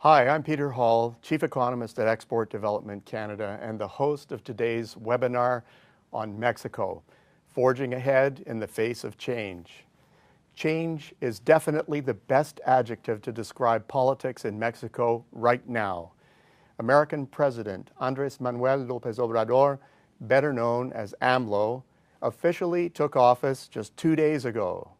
Hi, I'm Peter Hall, Chief Economist at Export Development Canada and the host of today's webinar on Mexico, Forging Ahead in the Face of Change. Change is definitely the best adjective to describe politics in Mexico right now. American President Andrés Manuel López Obrador, better known as AMLO, officially took office just 2 days ago.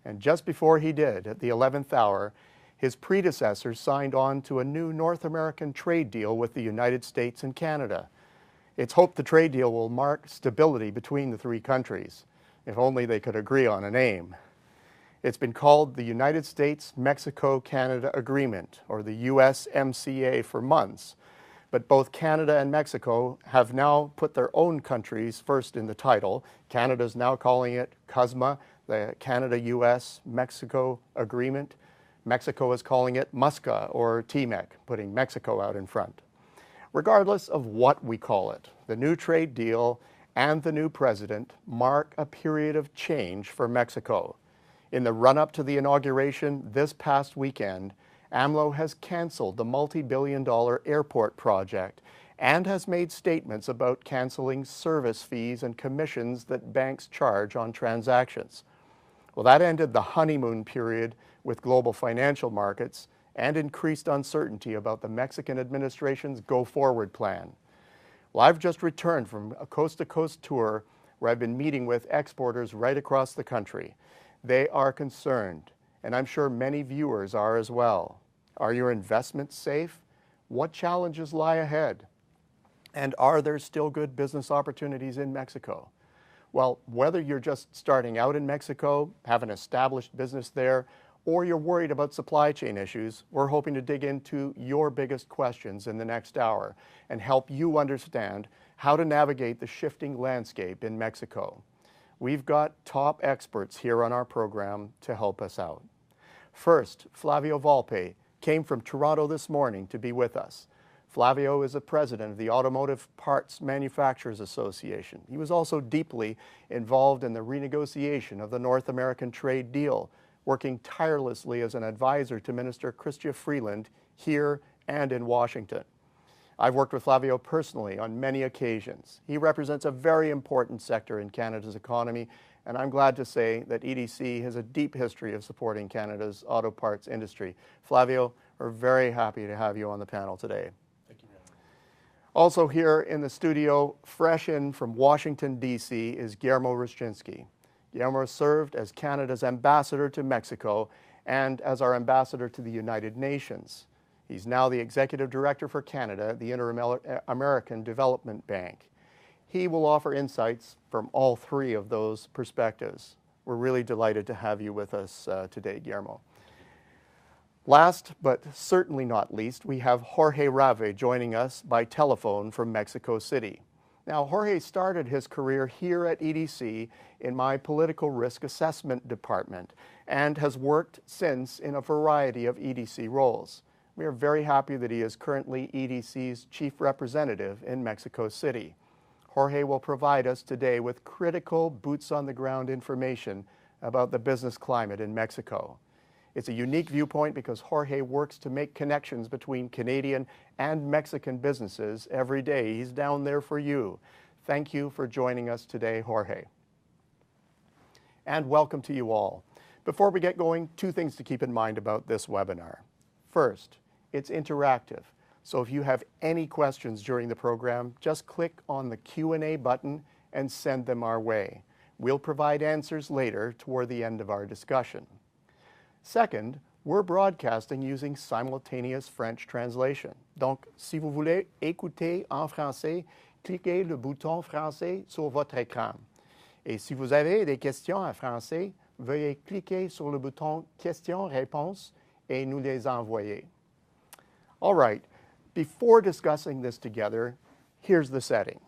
And just before he did, at the 11th hour, his predecessor signed on to a new North American trade deal with the United States and Canada. It's hoped the trade deal will mark stability between the three countries, if only they could agree on a name. It's been called the United States-Mexico-Canada Agreement, or the USMCA, for months. But both Canada and Mexico have now put their own countries first in the title. Canada's now calling it CUSMA, the Canada-US-Mexico Agreement. Mexico is calling it MUSCA, or TMEC, putting Mexico out in front. Regardless of what we call it, the new trade deal and the new president mark a period of change for Mexico. In the run-up to the inauguration this past weekend, AMLO has canceled the multi-billion-dollar airport project and has made statements about canceling service fees and commissions that banks charge on transactions. Well, that ended the honeymoon period with global financial markets and increased uncertainty about the Mexican administration's go-forward plan. Well, I've just returned from a coast-to-coast tour where I've been meeting with exporters right across the country. They are concerned, and I'm sure many viewers are as well. Are your investments safe? What challenges lie ahead? And are there still good business opportunities in Mexico? Well, whether you're just starting out in Mexico, have an established business there, or you're worried about supply chain issues, we're hoping to dig into your biggest questions in the next hour and help you understand how to navigate the shifting landscape in Mexico. We've got top experts here on our program to help us out. First, Flavio Volpe came from Toronto this morning to be with us. Flavio is the president of the Automotive Parts Manufacturers Association. He was also deeply involved in the renegotiation of the North American trade deal, working tirelessly as an advisor to Minister Chrystia Freeland here and in Washington. I've worked with Flavio personally on many occasions. He represents a very important sector in Canada's economy, and I'm glad to say that EDC has a deep history of supporting Canada's auto parts industry. Flavio, we're very happy to have you on the panel today. Thank you, Ron. Also here in the studio, fresh in from Washington, D.C., is Guillermo Reszczynski. Guillermo served as Canada's ambassador to Mexico and as our ambassador to the United Nations. He's now the executive director for Canada, the Inter-American Development Bank. He will offer insights from all three of those perspectives. We're really delighted to have you with us today, Guillermo. Last, but certainly not least, we have Jorge Rave joining us by telephone from Mexico City. Now, Jorge started his career here at EDC in my political risk assessment department and has worked since in a variety of EDC roles. We are very happy that he is currently EDC's chief representative in Mexico City. Jorge will provide us today with critical boots-on-the-ground information about the business climate in Mexico. It's a unique viewpoint because Jorge works to make connections between Canadian and Mexican businesses every day. He's down there for you. Thank you for joining us today, Jorge. And welcome to you all. Before we get going, two things to keep in mind about this webinar. First, it's interactive. So if you have any questions during the program, just click on the Q&A button and send them our way. We'll provide answers later toward the end of our discussion. Second, we're broadcasting using simultaneous French translation. Donc, si vous voulez écouter en français, cliquez le bouton français sur votre écran. Et si vous avez des questions en français, veuillez cliquer sur le bouton questions-réponses et nous les envoyer. All right, before discussing this together, here's the setting.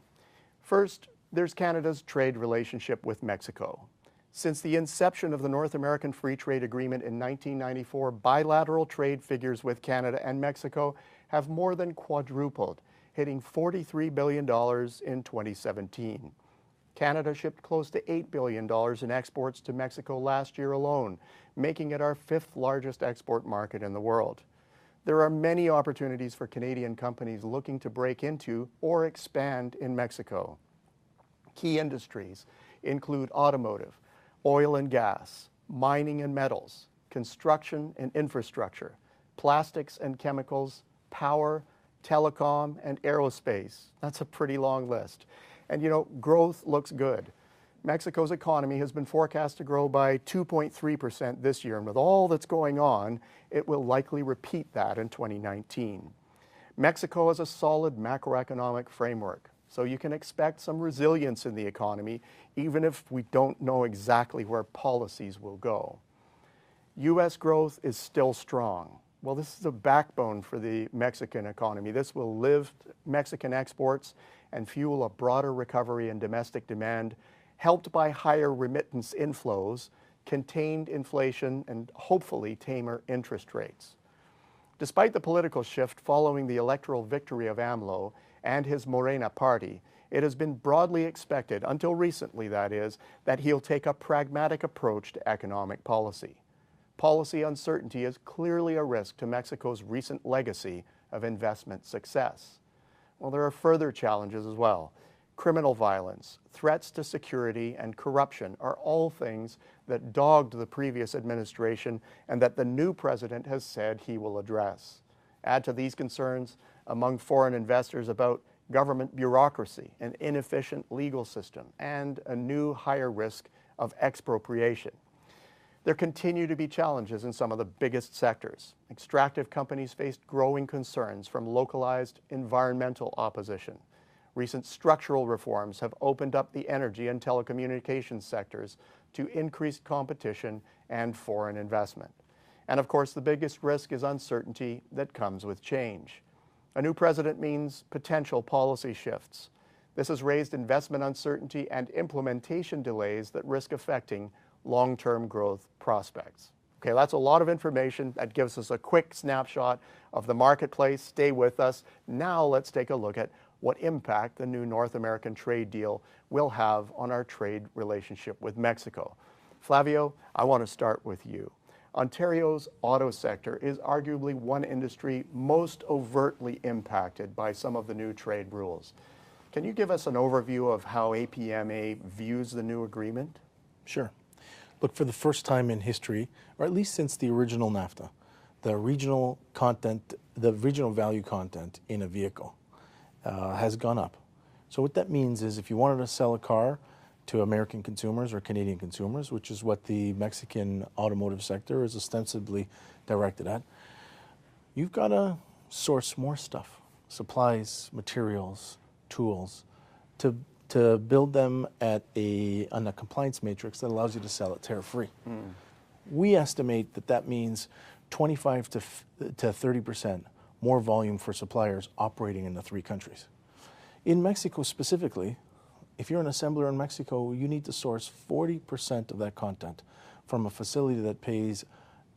First, there's Canada's trade relationship with Mexico. Since the inception of the North American Free Trade Agreement in 1994, bilateral trade figures with Canada and Mexico have more than quadrupled, hitting $43 billion in 2017. Canada shipped close to $8 billion in exports to Mexico last year alone, making it our fifth largest export market in the world. There are many opportunities for Canadian companies looking to break into or expand in Mexico. Key industries include automotive, oil and gas, mining and metals, construction and infrastructure, plastics and chemicals, power, telecom, and aerospace. That's a pretty long list. And you know, growth looks good. Mexico's economy has been forecast to grow by 2.3% this year, and with all that's going on, it will likely repeat that in 2019. Mexico has a solid macroeconomic framework, so you can expect some resilience in the economy, even if we don't know exactly where policies will go. U.S. growth is still strong. Well, this is a backbone for the Mexican economy. This will lift Mexican exports and fuel a broader recovery in domestic demand, helped by higher remittance inflows, contained inflation, and hopefully tamer interest rates. Despite the political shift following the electoral victory of AMLO and his Morena party, it has been broadly expected, until recently that is, that he'll take a pragmatic approach to economic policy. Policy uncertainty is clearly a risk to Mexico's recent legacy of investment success. Well, there are further challenges as well. Criminal violence, threats to security, and corruption are all things that dogged the previous administration and that the new president has said he will address. Add to these concerns among foreign investors about government bureaucracy, an inefficient legal system, and a new higher risk of expropriation. There continue to be challenges in some of the biggest sectors. Extractive companies faced growing concerns from localized environmental opposition. Recent structural reforms have opened up the energy and telecommunications sectors to increased competition and foreign investment. And of course, the biggest risk is uncertainty that comes with change. A new president means potential policy shifts. This has raised investment uncertainty and implementation delays that risk affecting long-term growth prospects. Okay, that's a lot of information. That gives us a quick snapshot of the marketplace. Stay with us. Now let's take a look at what impact the new North American trade deal will have on our trade relationship with Mexico. Flavio, I want to start with you. Ontario's auto sector is arguably one industry most overtly impacted by some of the new trade rules. Can you give us an overview of how APMA views the new agreement? Sure. Look, for the first time in history, or at least since the original NAFTA, the regional value content in a vehicle has gone up. So what that means is if you wanted to sell a car to American consumers or Canadian consumers, which is what the Mexican automotive sector is ostensibly directed at, you've got to source more stuff, supplies, materials, tools, to build them on a compliance matrix that allows you to sell it tariff-free. We estimate that means 25 to 30% more volume for suppliers operating in the three countries. In Mexico specifically, if you're an assembler in Mexico, you need to source 40% of that content from a facility that pays,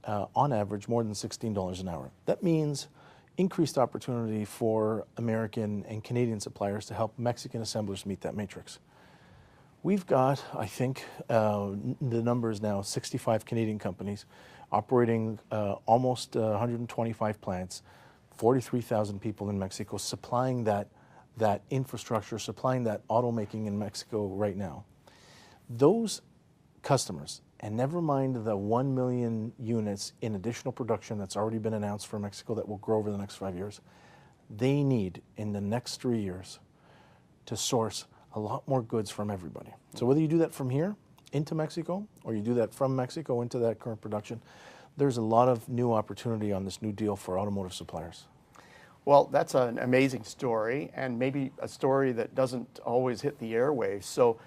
on average, more than $16 an hour. That means increased opportunity for American and Canadian suppliers to help Mexican assemblers meet that matrix. We've got, I think, the number is now 65 Canadian companies operating almost 125 plants, 43,000 people in Mexico supplying that infrastructure, supplying that automaking in Mexico right now. Those customers, and never mind the 1 million units in additional production that's already been announced for Mexico that will grow over the next 5 years, they need, in the next 3 years, to source a lot more goods from everybody. So whether you do that from here into Mexico, or you do that from Mexico into that current production, there's a lot of new opportunity on this new deal for automotive suppliers. Well, that's an amazing story, and maybe a story that doesn't always hit the airwaves. So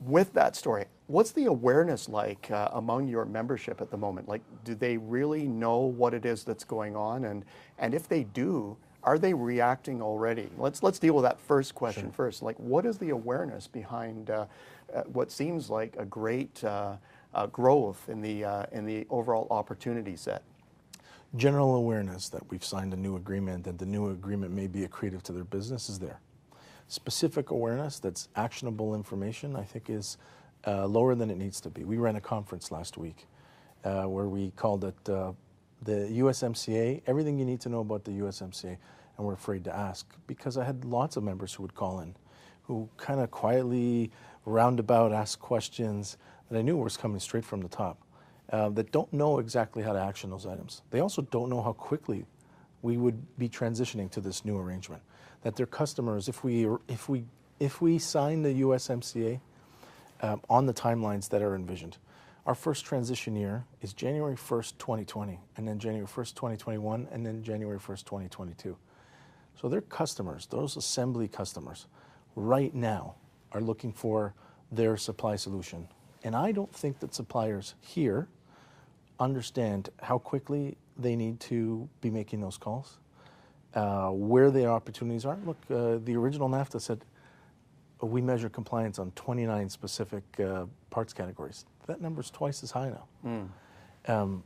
with that story, what's the awareness like among your membership at the moment? Like, do they really know what it is that's going on? And if they do, are they reacting already? Let's deal with that first question first. Like, what is the awareness behind what seems like a great growth in the overall opportunity set? General awareness that we've signed a new agreement and the new agreement may be accretive to their business is there. Specific awareness that's actionable information, I think, is lower than it needs to be. We ran a conference last week where we called it The USMCA, everything you need to know about the USMCA, and we're afraid to ask, because I had lots of members who would call in, who kind of quietly, roundabout ask questions that I knew was coming straight from the top, that don't know exactly how to action those items. They also don't know how quickly we would be transitioning to this new arrangement. That their customers, if we sign the USMCA on the timelines that are envisioned, our first transition year is January 1st, 2020, and then January 1st, 2021, and then January 1st, 2022. So their customers, those assembly customers, right now are looking for their supply solution. And I don't think that suppliers here understand how quickly they need to be making those calls, where their opportunities are. Look, the original NAFTA said we measure compliance on 29 specific parts categories. That number's twice as high now.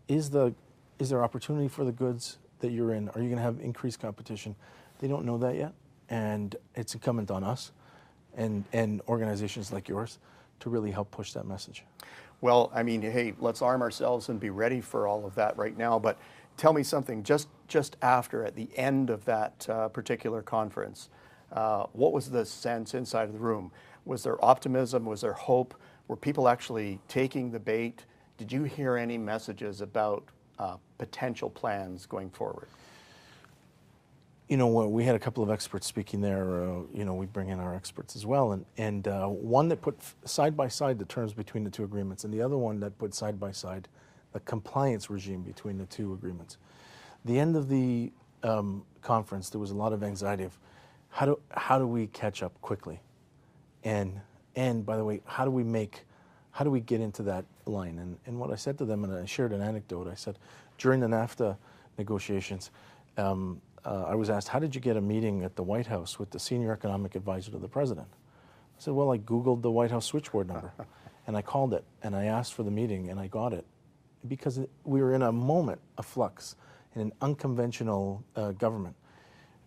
Is there opportunity for the goods that you're in? Are you going to have increased competition? They don't know that yet, and it's incumbent on us and organizations like yours to really help push that message. Well, I mean, hey, let's arm ourselves and be ready for all of that right now. But tell me something, just after, at the end of that particular conference, what was the sense inside of the room? Was there optimism? Was there hope? Were people actually taking the bait? Did you hear any messages about potential plans going forward? You know, we had a couple of experts speaking there. We bring in our experts as well, and one that put side by side the terms between the two agreements, and the other one that put side by side the compliance regime between the two agreements. The end of the conference, there was a lot of anxiety of how do we catch up quickly, and by the way, how do we get into that line? And what I said to them, and I shared an anecdote. I said during the NAFTA negotiations. I was asked, how did you get a meeting at the White House with the senior economic advisor to the president? I said, well, I Googled the White House switchboard number, and I called it, and I asked for the meeting, and I got it. Because we were in a moment of flux in an unconventional government.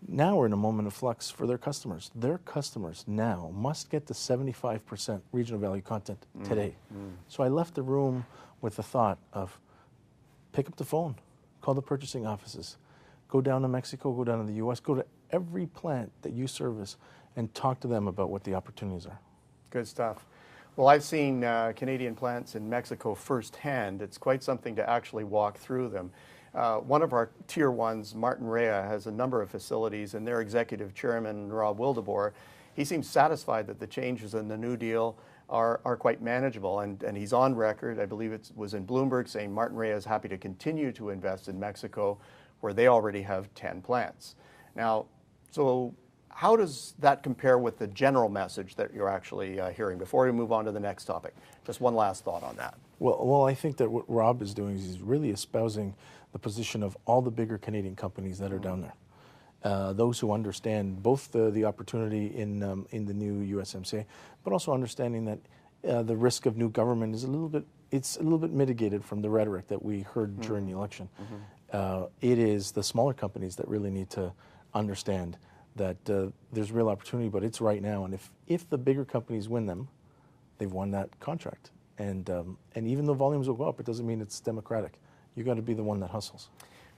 Now we're in a moment of flux for their customers. Their customers now must get to 75% regional value content today. So I left the room with the thought of pick up the phone, call the purchasing offices, go down to Mexico, go down to the U.S., go to every plant that you service and talk to them about what the opportunities are. Good stuff. Well, I've seen Canadian plants in Mexico firsthand. It's quite something to actually walk through them. One of our tier ones, Martin Rea, has a number of facilities, and their executive chairman, Rob Wildeboer, he seems satisfied that the changes in the New Deal are quite manageable. And he's on record, I believe it was in Bloomberg, saying Martin Rea is happy to continue to invest in Mexico, where they already have 10 plants. Now, so how does that compare with the general message that you're actually hearing? Before we move on to the next topic, just one last thought on that. Well, I think that what Rob is doing is he's really espousing the position of all the bigger Canadian companies that are down there. Those who understand both the opportunity in the new USMCA, but also understanding that the risk of new government is a little bit mitigated from the rhetoric that we heard during the election. It is the smaller companies that really need to understand that there's real opportunity, but it's right now. And if the bigger companies win them, they've won that contract. And even though volumes will go up, it doesn't mean it's democratic. You got to be the one that hustles.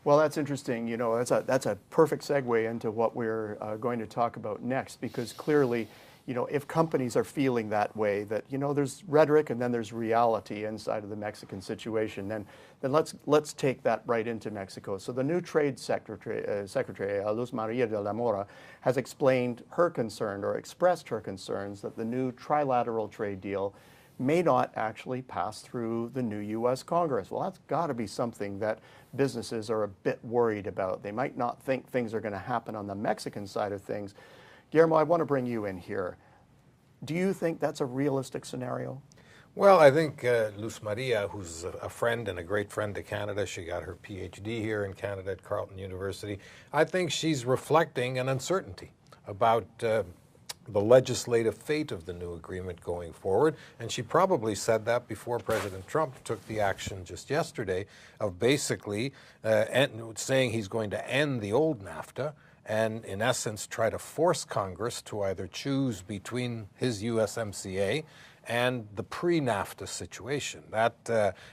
Well, that's interesting. You know, that's a perfect segue into what we're going to talk about next, because clearly, you know, if companies are feeling that way, that, you know, there's rhetoric and then there's reality inside of the Mexican situation, then let's take that right into Mexico. So the new Trade Secretary, Luz Maria de la Mora, has explained her concern, or expressed her concerns, that the new trilateral trade deal may not actually pass through the new U.S. Congress. Well, that's got to be something that businesses are a bit worried about. They might not think things are going to happen on the Mexican side of things. Guillermo, I want to bring you in here. Do you think that's a realistic scenario? Well, I think Luz Maria, who's a friend and a great friend to Canada, she got her PhD here in Canada at Carleton University, I think she's reflecting an uncertainty about the legislative fate of the new agreement going forward. And she probably said that before President Trump took the action just yesterday of basically saying he's going to end the old NAFTA and, in essence, try to force Congress to either choose between his USMCA and the pre-NAFTA situation. That,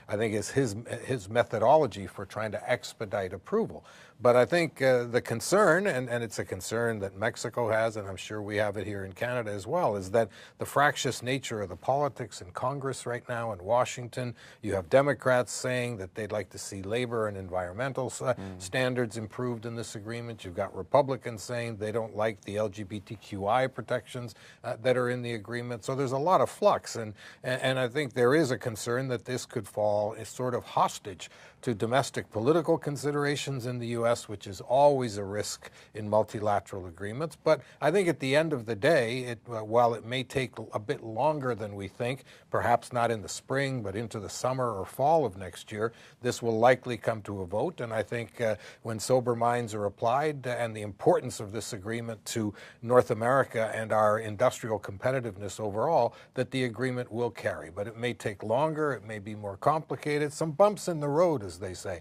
I think, is his methodology for trying to expedite approval. But I think the concern, and it's a concern that Mexico has, and I'm sure we have it here in Canada as well, is that the fractious nature of the politics in Congress right now in Washington. You have Democrats saying that they'd like to see labor and environmental standards improved in this agreement. You've got Republicans saying they don't like the LGBTQI protections that are in the agreement. So there's a lot of flux, and I think there is a concern that this could fall as sort of hostage to domestic political considerations in the U.S., which is always a risk in multilateral agreements. But I think at the end of the day, while it may take a bit longer than we think, perhaps not in the spring, but into the summer or fall of next year, this will likely come to a vote. And I think when sober minds are applied and the importance of this agreement to North America and our industrial competitiveness overall, that the agreement will carry. But it may take longer, it may be more complicated, some bumps in the road, as they say.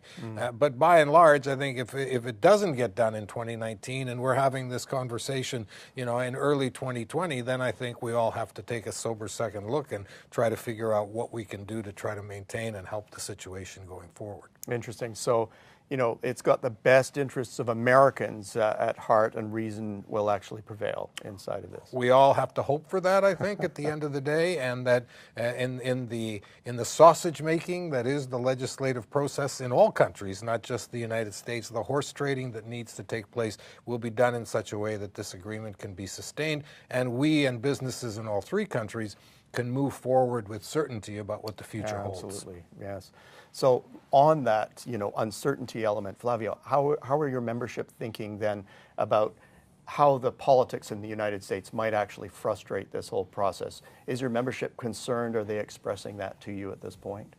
But by and large, I think if it doesn't get done in 2019 and we're having this conversation, in early 2020, then I think we all have to take a sober second look and try to figure out what we can do to try to maintain and help the situation going forward. Interesting. So, it's got the best interests of Americans at heart, and reason will actually prevail inside of this. We all have to hope for that, I think, at the end of the day, and that in the sausage making that is the legislative process in all countries, not just the United States, the horse trading that needs to take place will be done in such a way that this agreement can be sustained, and we and businesses in all three countries can move forward with certainty about what the future holds. Absolutely, yes. So on that, uncertainty element, Flavio, how are your membership thinking then about how the politics in the United States might actually frustrate this whole process? Is your membership concerned? Are they expressing that to you at this point?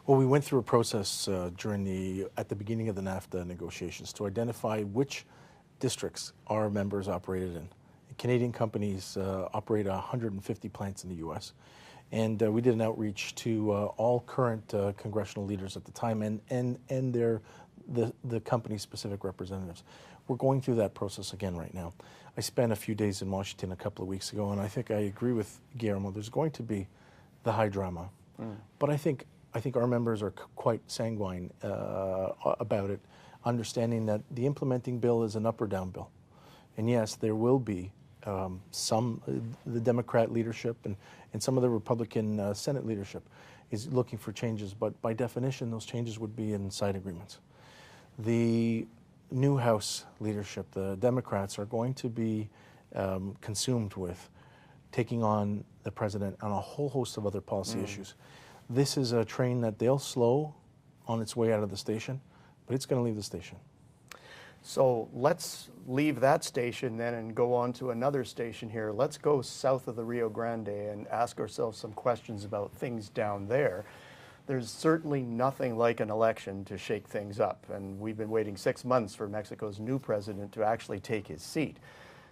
Well, we went through a process at the beginning of the NAFTA negotiations to identify which districts our members operated in. Canadian companies operate 150 plants in the U.S., and we did an outreach to all current congressional leaders at the time and the company's specific representatives. We're going through that process again right now. I spent a few days in Washington a couple of weeks ago, and I think I agree with Guillermo. There's going to be the high drama, but I think our members are quite sanguine about it, understanding that the implementing bill is an up or down bill. And yes, there will be the Democrat leadership and some of the Republican Senate leadership is looking for changes, but by definition, those changes would be in side agreements. The new House leadership, the Democrats, are going to be consumed with taking on the president on a whole host of other policy issues. This is a train that they'll slow on its way out of the station, but it's going to leave the station. So let's leave that station then and go on to another station here. Let's go south of the Rio Grande and ask ourselves some questions about things down there. There's certainly nothing like an election to shake things up, and we've been waiting 6 months for Mexico's new president to actually take his seat.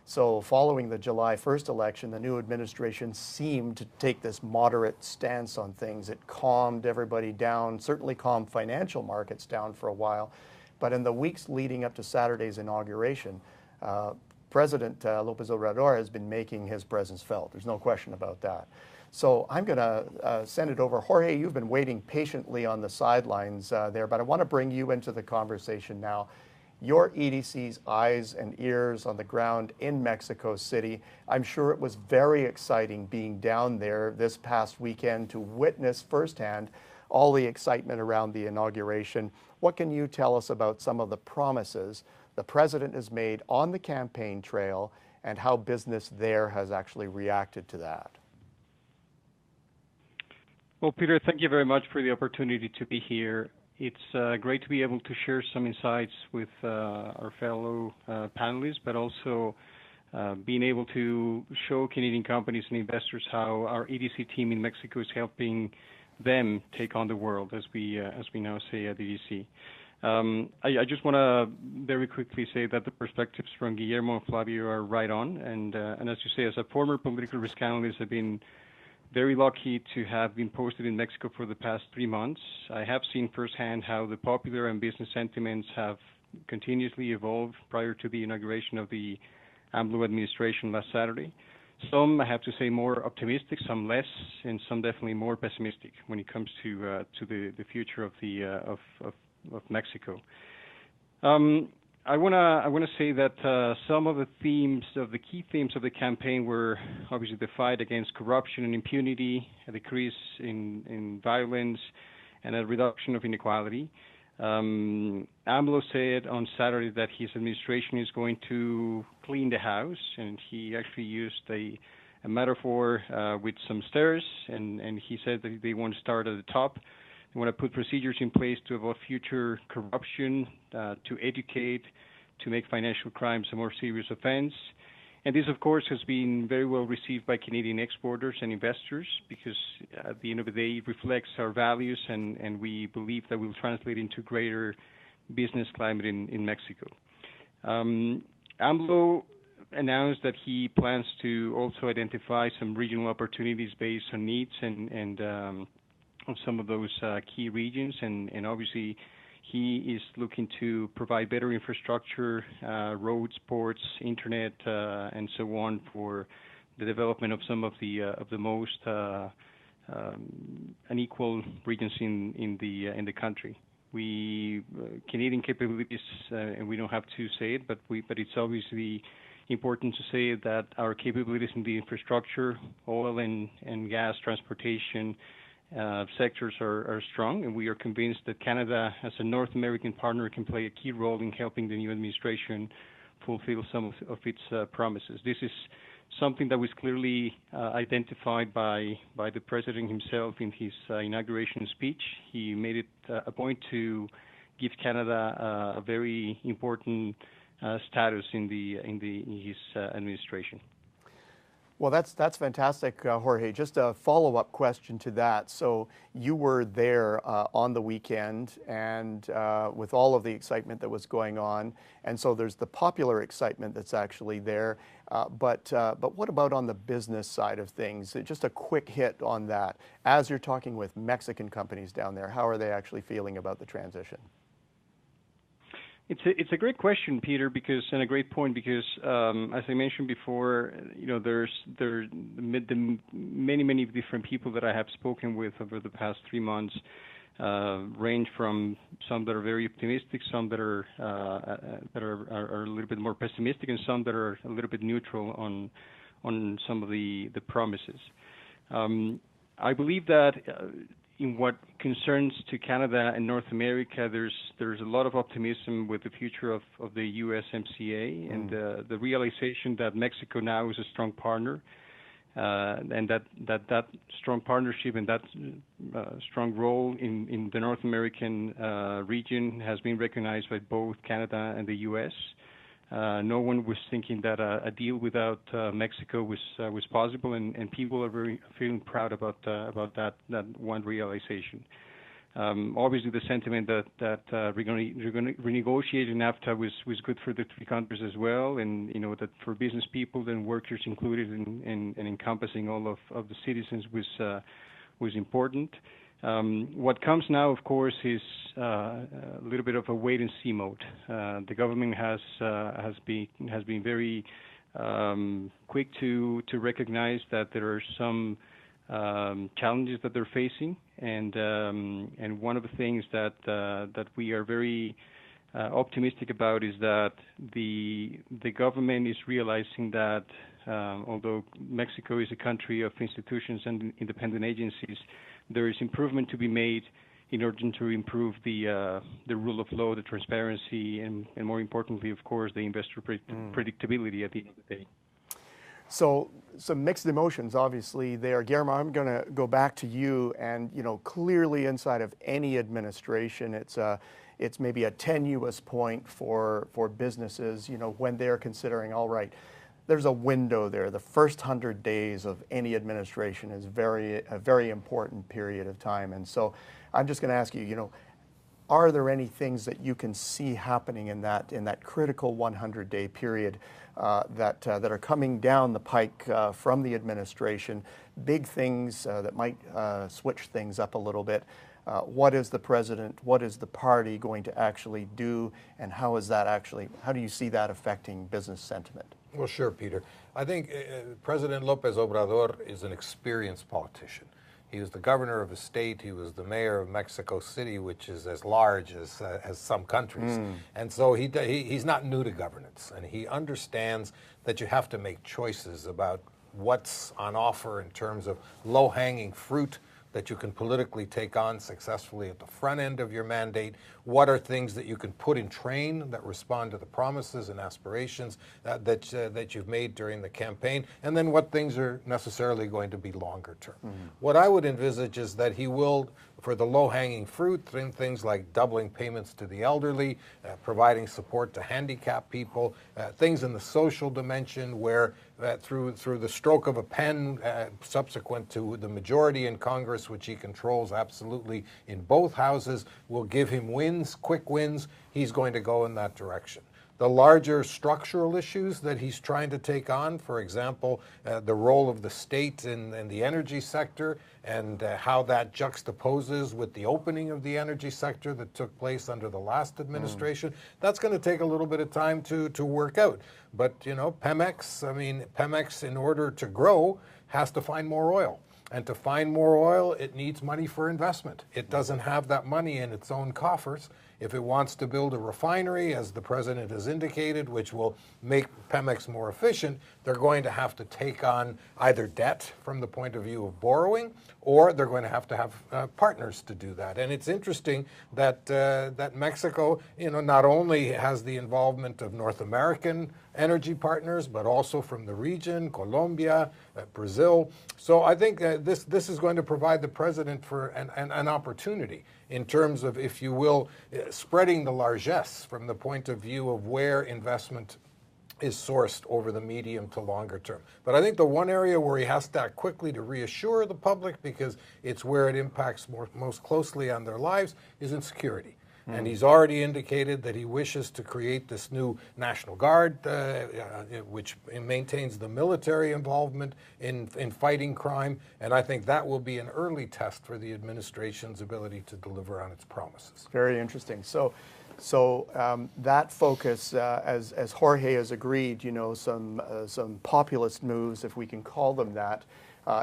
So following the July 1st election, the new administration seemed to take this moderate stance on things. It calmed everybody down, certainly calmed financial markets down for a while. But in the weeks leading up to Saturday's inauguration, President López Obrador has been making his presence felt. There's no question about that. So I'm going to send it over. Jorge, you've been waiting patiently on the sidelines there, but I want to bring you into the conversation now. Your EDC's eyes and ears on the ground in Mexico City. I'm sure it was very exciting being down there this past weekend to witness firsthand all the excitement around the inauguration. What can you tell us about some of the promises the president has made on the campaign trail and how business there has actually reacted to that? Well, Peter, thank you very much for the opportunity to be here. It's great to be able to share some insights with our fellow panelists, but also being able to show Canadian companies and investors how our EDC team in Mexico is helping them take on the world, as we now say at EDC. I just want to very quickly say that the perspectives from Guillermo and Flavio are right on, and as you say, as a former political risk analyst, I've been very lucky to have been posted in Mexico for the past 3 months. I have seen firsthand how the popular and business sentiments have continuously evolved prior to the inauguration of the AMLO administration last Saturday. Some, I have to say, more optimistic, some less, and some definitely more pessimistic when it comes to the future of of Mexico. I wanna say that some of the key themes of the campaign were obviously the fight against corruption and impunity, a decrease in violence, and a reduction of inequality. AMLO said on Saturday that his administration is going to clean the house, and he actually used a metaphor with some stairs, and he said that they want to start at the top. They want to put procedures in place to avoid future corruption, to educate, to make financial crimes a more serious offense. And this, of course, has been very well received by Canadian exporters and investors because at the end of the day, it reflects our values, and we believe that will translate into greater business climate in Mexico. AMLO announced that he plans to also identify some regional opportunities based on needs and of some of those key regions, and obviously he is looking to provide better infrastructure, roads, ports, internet, and so on for the development of some of the most unequal regions in the country. We Canadian capabilities, and we don't have to say it, but it's obviously important to say that our capabilities in the infrastructure, oil and gas, transportation sectors are strong, and we are convinced that Canada, as a North American partner, can play a key role in helping the new administration fulfill some of its promises. This is something that was clearly identified by the President himself in his inauguration speech. He made it a point to give Canada a very important status in his administration. Well, that's fantastic, Jorge. Just a follow-up question to that. So you were there on the weekend, and with all of the excitement that was going on, and so there's the popular excitement that's actually there. But what about on the business side of things? Just a quick hit on that. As you're talking with Mexican companies down there, how are they actually feeling about the transition? It's a great question, Peter, and a great point because, as I mentioned before, there are many different people that I have spoken with over the past 3 months, range from some that are very optimistic, some that are a little bit more pessimistic, and some that are a little bit neutral on some of the promises. I believe that. In what concerns to Canada and North America, there's a lot of optimism with the future of the USMCA and the realization that Mexico now is a strong partner, and that strong partnership and that strong role in the North American region has been recognized by both Canada and the U.S. No one was thinking that a deal without Mexico was possible, and people are feeling proud about that one realization. Obviously, the sentiment that we're going to renegotiate NAFTA was good for the three countries as well, and that for business people and workers included and encompassing all of the citizens was important. What comes now, of course, is a little bit of a wait-and-see mode. The government has been very quick to recognize that there are some challenges that they're facing, and one of the things that we are very optimistic about is that the government is realizing that although Mexico is a country of institutions and independent agencies, there is improvement to be made in order to improve the rule of law, the transparency, and more importantly, of course, the investor predictability at the end of the day. So some mixed emotions, obviously, there. Guillermo, I'm going to go back to you, and clearly inside of any administration, it's maybe a tenuous point for businesses, when they're considering, all right, there's a window there. The first 100 days of any administration is a very important period of time. And so I'm just going to ask you, are there any things that you can see happening in that critical 100-day period that are coming down the pike from the administration, big things that might switch things up a little bit? What is the president, what is the party going to actually do, and how do you see that affecting business sentiment? Well, sure, Peter. I think President López Obrador is an experienced politician. He was the governor of a state. He was the mayor of Mexico City, which is as large as some countries. And so he's not new to governance, and he understands that you have to make choices about what's on offer in terms of low-hanging fruit that you can politically take on successfully at the front end of your mandate. What are things that you can put in train that respond to the promises and aspirations that you've made during the campaign, and then what things are necessarily going to be longer term. What I would envisage is that he will, for the low-hanging fruit, things like doubling payments to the elderly, providing support to handicapped people, things in the social dimension where through the stroke of a pen, subsequent to the majority in Congress, which he controls absolutely in both houses, will give him wins, quick wins. He's going to go in that direction. The larger structural issues that he's trying to take on, for example, the role of the state in the energy sector and how that juxtaposes with the opening of the energy sector that took place under the last administration, that's going to take a little bit of time to work out. But, you know, Pemex, in order to grow, has to find more oil. And to find more oil, it needs money for investment. It doesn't have that money in its own coffers. If it wants to build a refinery, as the president has indicated, which will make Pemex more efficient, they're going to have to take on either debt from the point of view of borrowing, or they're going to have partners to do that. And it's interesting that that Mexico, you know, not only has the involvement of North American energy partners, but also from the region, Colombia, Brazil. So I think this is going to provide the president for an opportunity in terms of, if you will, spreading the largesse from the point of view of where investment is sourced over the medium to longer term. But I think the one area where he has to act quickly to reassure the public, because it's where it impacts most closely on their lives, is in security. And he's already indicated that he wishes to create this new National Guard, which maintains the military involvement in fighting crime. And I think that will be an early test for the administration's ability to deliver on its promises. Very interesting. So that focus, as Jorge has agreed, you know, some populist moves, if we can call them that,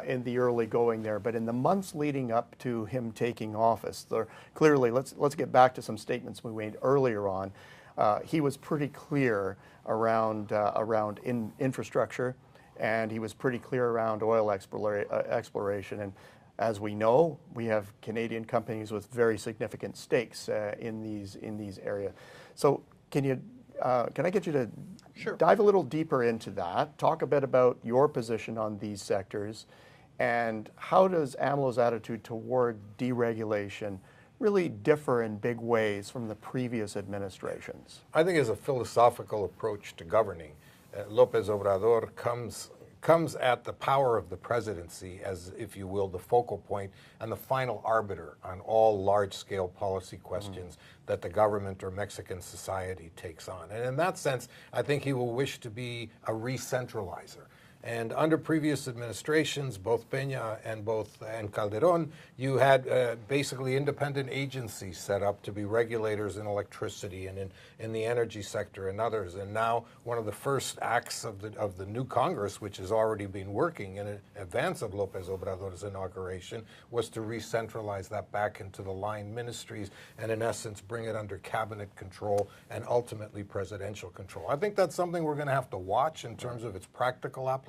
in the early going there, but in the months leading up to him taking office, clearly, let's get back to some statements we made earlier on. He was pretty clear around infrastructure, and he was pretty clear around oil exploration. And as we know, we have Canadian companies with very significant stakes in these areas. So can I get you to dive a little deeper into that, talk a bit about your position on these sectors, and how does AMLO's attitude toward deregulation really differ in big ways from the previous administrations? I think as a philosophical approach to governing, López Obrador comes at the power of the presidency as, if you will, the focal point and the final arbiter on all large-scale policy questions that the government or Mexican society takes on. And in that sense, I think he will wish to be a re-centralizer. And under previous administrations, both Peña and Calderón, you had basically independent agencies set up to be regulators in electricity and in the energy sector and others. And now one of the first acts of the new Congress, which has already been working in advance of López Obrador's inauguration, was to re-centralize that back into the line ministries and, in essence, bring it under cabinet control and ultimately presidential control. I think that's something we're going to have to watch in terms of its practical application.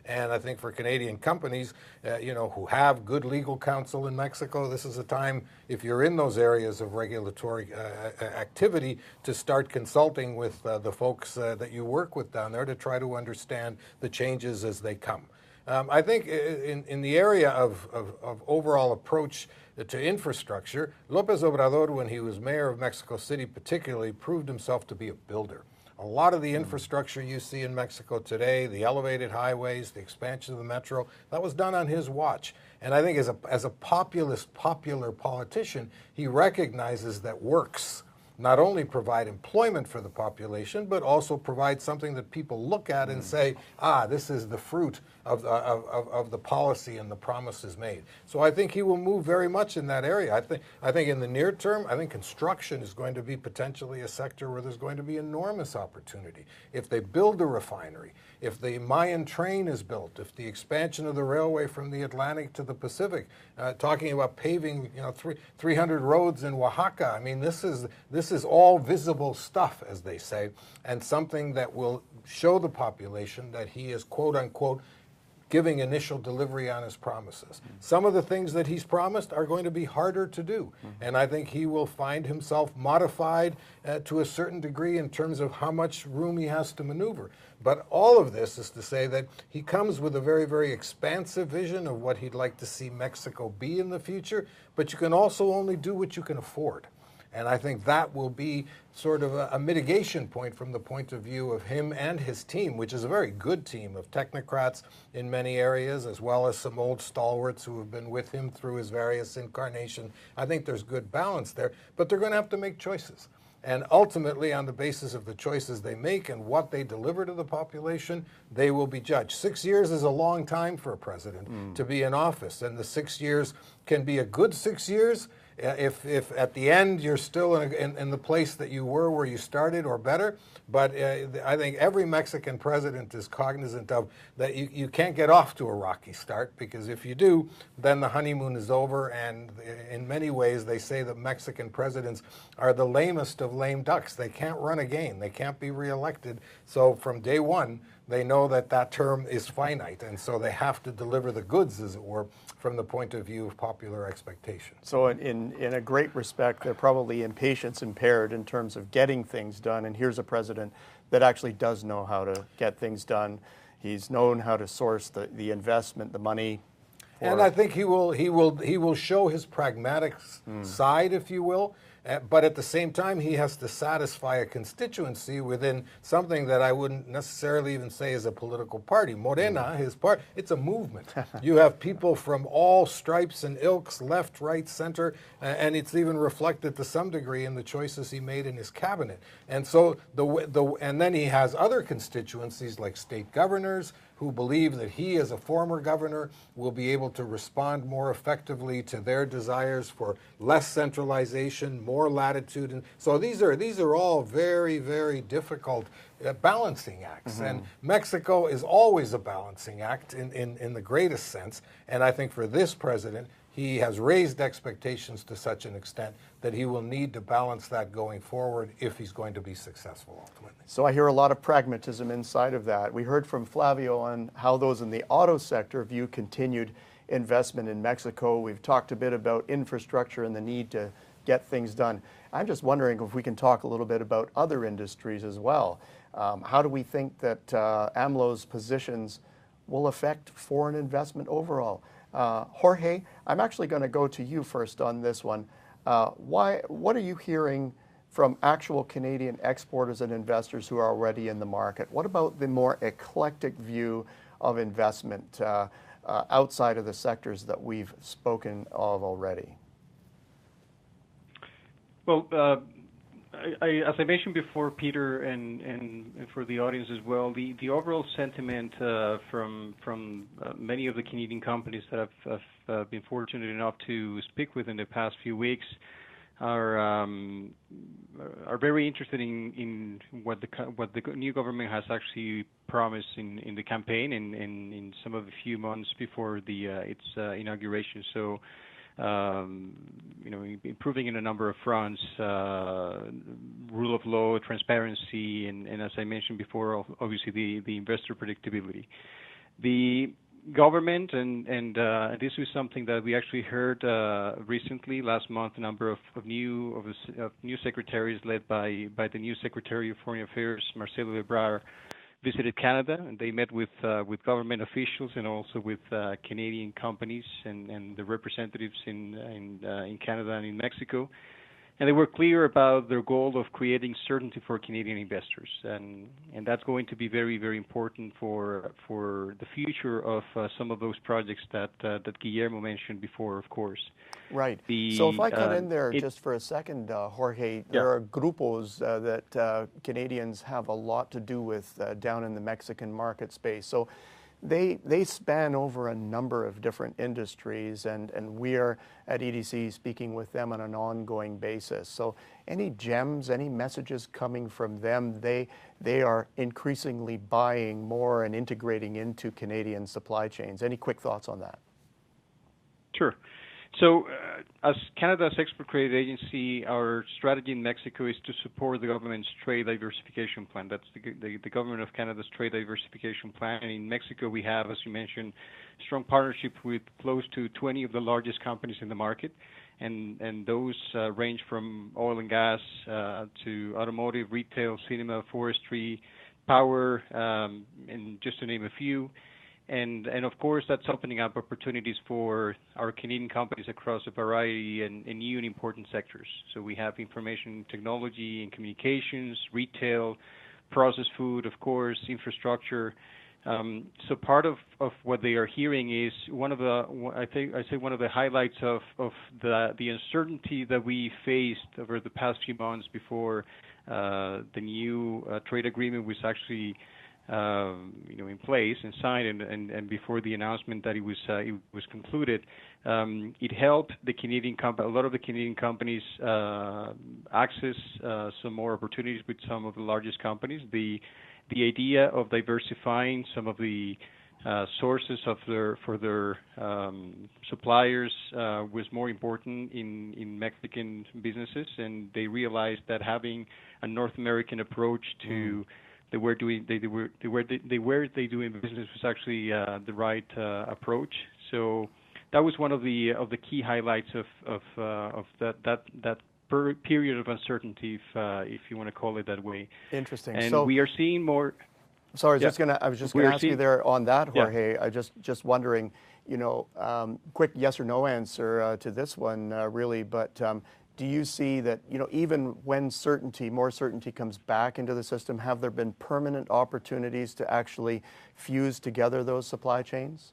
And I think for Canadian companies, you know, who have good legal counsel in Mexico, this is a time, if you're in those areas of regulatory activity, to start consulting with the folks that you work with down there to try to understand the changes as they come. I think in the area of overall approach to infrastructure, López Obrador, when he was mayor of Mexico City particularly, proved himself to be a builder. A lot of the infrastructure you see in Mexico today, the elevated highways, the expansion of the metro, that was done on his watch. And I think as a popular politician, he recognizes that works not only provide employment for the population, but also provide something that people look at and say, this is the fruit of the policy and the promises made. So I think he will move very much in that area. I think in the near term, I think construction is going to be potentially a sector where there's going to be enormous opportunity. If they build a refinery, if the Mayan train is built, if the expansion of the railway from the Atlantic to the Pacific, talking about paving, 300 roads in Oaxaca. I mean, this is all visible stuff, as they say, and something that will show the population that he is, quote unquote, giving initial delivery on his promises. Some of the things that he's promised are going to be harder to do, and I think he will find himself modified to a certain degree in terms of how much room he has to maneuver. But all of this is to say that he comes with a very, very expansive vision of what he'd like to see Mexico be in the future, but you can also only do what you can afford. And I think that will be sort of a mitigation point from the point of view of him and his team, which is a very good team of technocrats in many areas, as well as some old stalwarts who have been with him through his various incarnations. I think there's good balance there, but they're going to have to make choices. And ultimately, on the basis of the choices they make and what they deliver to the population, they will be judged. 6 years is a long time for a president to be in office, and the 6 years can be a good 6 years if at the end you're still in the place that you were where you started or better. But I think every Mexican president is cognizant of that you can't get off to a rocky start, because if you do, then the honeymoon is over. And in many ways, they say that Mexican presidents are the lamest of lame ducks. They can't run again. They can't be reelected. So from day one, they know that that term is finite, and so they have to deliver the goods, as it were, from the point of view of popular expectation. So in a great respect, they're probably impatience impaired in terms of getting things done, and here's a president that actually does know how to get things done. He's known how to source the investment, the money. And I think he will show his pragmatic side, if you will. But at the same time, he has to satisfy a constituency within something that I wouldn't necessarily even say is a political party. Morena, his part, it's a movement. You have people from all stripes and ilks, left, right, center, and it's even reflected to some degree in the choices he made in his cabinet. And so and then he has other constituencies like state governors, who believe that he, as a former governor, will be able to respond more effectively to their desires for less centralization, more latitude. And so these are all very, very difficult balancing acts. And Mexico is always a balancing act in the greatest sense. And I think for this president, he has raised expectations to such an extent that he will need to balance that going forward if he's going to be successful ultimately. So I hear a lot of pragmatism inside of that. We heard from Flavio on how those in the auto sector view continued investment in Mexico. We've talked a bit about infrastructure and the need to get things done. I'm just wondering if we can talk a little bit about other industries as well. How do we think that AMLO's positions will affect foreign investment overall? Jorge, I'm actually going to go to you first on this one. What are you hearing from actual Canadian exporters and investors who are already in the market? What about the more eclectic view of investment outside of the sectors that we've spoken of already? Well, as I mentioned before, Peter, and for the audience as well, the overall sentiment from many of the Canadian companies that I've been fortunate enough to speak with in the past few weeks are very interested in what the new government has actually promised in the campaign and in some of the few months before its inauguration. So. Improving in a number of fronts, rule of law, transparency, and as I mentioned before, obviously the investor predictability. The government, and this is something that we actually heard recently, last month, a number of new secretaries led by the new Secretary of Foreign Affairs, Marcelo Ebrard, visited Canada, and they met with government officials and also with Canadian companies and the representatives in Canada and in Mexico. And they were clear about their goal of creating certainty for Canadian investors, and that's going to be very, very important for the future of some of those projects that Guillermo mentioned before, of course. Right. So if I cut in there just for a second, Jorge, there are grupos that Canadians have a lot to do with down in the Mexican market space. So they span over a number of different industries, and we are at EDC speaking with them on an ongoing basis. So any gems, any messages coming from them, they are increasingly buying more and integrating into Canadian supply chains. Any quick thoughts on that? Sure. So as Canada's export credit agency, our strategy in Mexico is to support the government's trade diversification plan. That's the government of Canada's trade diversification plan. And in Mexico, we have, as you mentioned, strong partnership with close to 20 of the largest companies in the market. And those range from oil and gas to automotive, retail, cinema, forestry, power, and just to name a few. And of course, that's opening up opportunities for our Canadian companies across a variety and new and important sectors. So we have information technology and communications, retail, processed food, of course, infrastructure. So part of what they are hearing is one of the highlights of the uncertainty that we faced over the past few months before the new trade agreement was actually in place and signed, and before the announcement that it was concluded, it helped the a lot of the Canadian companies access some more opportunities with some of the largest companies. The idea of diversifying some of the sources for their suppliers was more important in Mexican businesses, and they realized that having a North American approach to they were doing business was actually the right approach. So that was one of the key highlights of that period of uncertainty, if you want to call it that way. Interesting. And so we are seeing more. Sorry, I was just going to ask you there on that, Jorge. Yeah. I just wondering, quick yes or no answer to this one, really, but. Do you see that, even when more certainty comes back into the system, have there been permanent opportunities to actually fuse together those supply chains?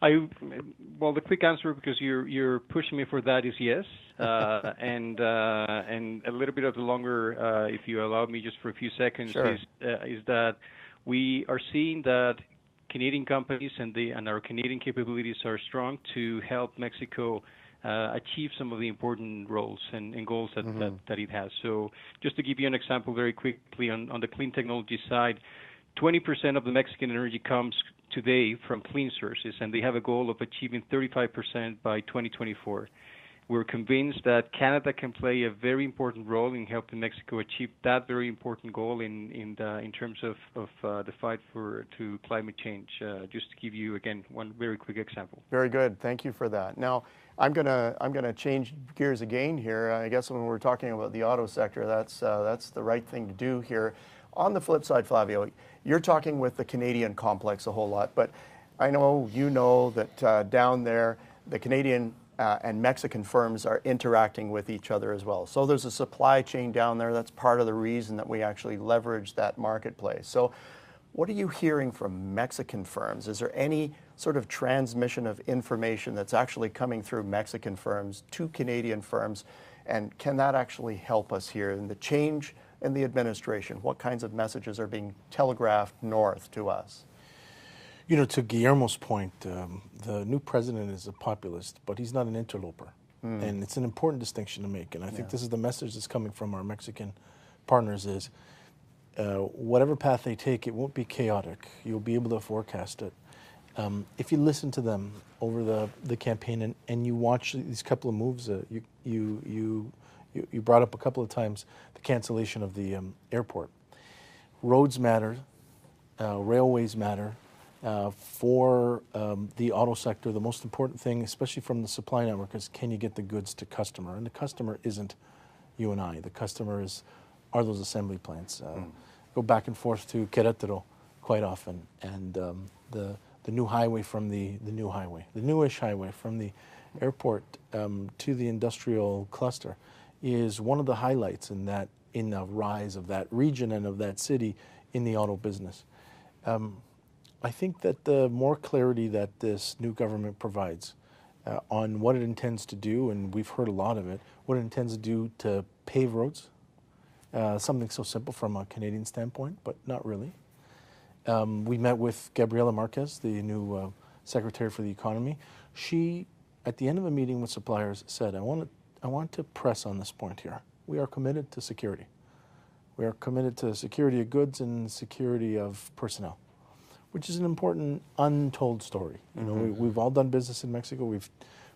Well, the quick answer, because you're pushing me for that, is yes, and a little bit of the longer, if you allow me just for a few seconds, sure. is that we are seeing that Canadian companies and our Canadian capabilities are strong to help Mexico achieve some of the important roles and goals that it has. So just to give you an example very quickly, on the clean technology side, 20% of the Mexican energy comes today from clean sources, and they have a goal of achieving 35% by 2024. We're convinced that Canada can play a very important role in helping Mexico achieve that very important goal in terms of the fight to climate change. Just to give you again one very quick example. Very good. Thank you for that. Now, I'm gonna change gears again here. I guess when we're talking about the auto sector, that's the right thing to do here. On the flip side, Flavio, you're talking with the Canadian complex a whole lot, but I know that down there, the Canadian and Mexican firms are interacting with each other as well. So there's a supply chain down there. That's part of the reason that we actually leverage that marketplace. So what are you hearing from Mexican firms? Is there any sort of transmission of information that's actually coming through Mexican firms to Canadian firms? And can that actually help us here in the change in the administration? What kinds of messages are being telegraphed north to us? To Guillermo's point, the new president is a populist, but he's not an interloper. And it's an important distinction to make. And I think this is the message that's coming from our Mexican partners is, whatever path they take, it won't be chaotic. You'll be able to forecast it. If you listen to them over the campaign and you watch these couple of moves, you brought up a couple of times the cancellation of the airport. Roads matter, railways matter. For the auto sector, the most important thing, especially from the supply network, is can you get the goods to customer? And the customer isn't you and I. The customer are those assembly plants. Go back and forth to Querétaro quite often, and the new highway from the new highway, the newish highway from the airport to the industrial cluster is one of the highlights in the rise of that region and of that city in the auto business. I think that the more clarity that this new government provides on what it intends to do, and we've heard a lot of it, what it intends to do to pave roads, something so simple from a Canadian standpoint, but not really. We met with Gabriela Marquez, the new Secretary for the Economy. She, at the end of a meeting with suppliers, said, I want to press on this point here. We are committed to security. We are committed to security of goods and security of personnel, which is an important untold story. You know, we've all done business in Mexico.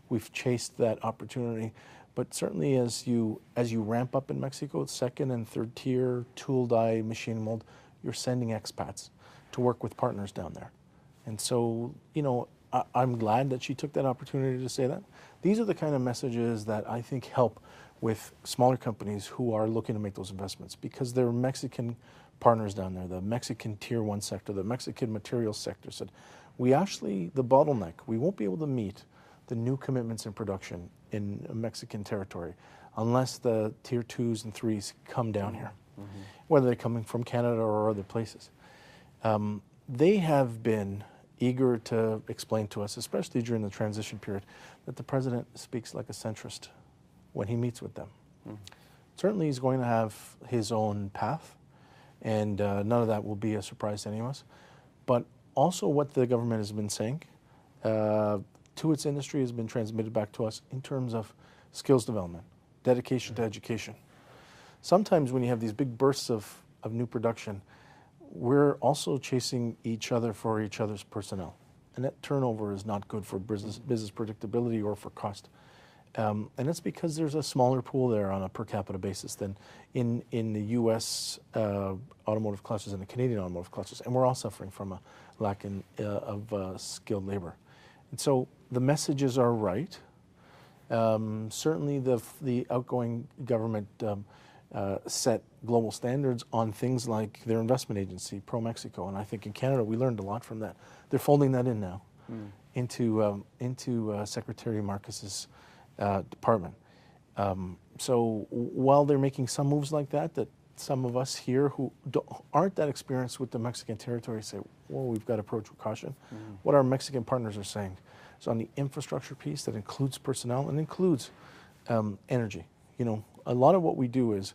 We've chased that opportunity, but certainly as you ramp up in Mexico, second and third tier tool die machine mold, you're sending expats to work with partners down there. And so, you know, I'm glad that she took that opportunity to say that. These are the kind of messages that I think help with smaller companies who are looking to make those investments, because there are Mexican partners down there, the Mexican tier one sector, the Mexican materials sector said, the bottleneck, we won't be able to meet the new commitments in production in Mexican territory unless the tier twos and threes come down here, whether they're coming from Canada or other places. They have been eager to explain to us, especially during the transition period, that the president speaks like a centrist when he meets with them. Certainly he's going to have his own path, and none of that will be a surprise to any of us. But also what the government has been saying to its industry has been transmitted back to us in terms of skills development, dedication to education. Sometimes when you have these big bursts of new production, we're also chasing each other for each other's personnel. And that turnover is not good for business predictability or for cost. And it's because there's a smaller pool there on a per capita basis than in the U.S. Automotive clusters and the Canadian automotive clusters. And we're all suffering from a lack of skilled labor. And so the messages are right. Certainly the outgoing government set global standards on things like their investment agency, Pro-Mexico. And I think in Canada we learned a lot from that. They're folding that in now into Secretary Marquez's department. So while they're making some moves like that some of us here who aren't that experienced with the Mexican territory say, well, we've got to approach with caution. What our Mexican partners are saying is on the infrastructure piece that includes personnel and includes energy. You know, a lot of what we do is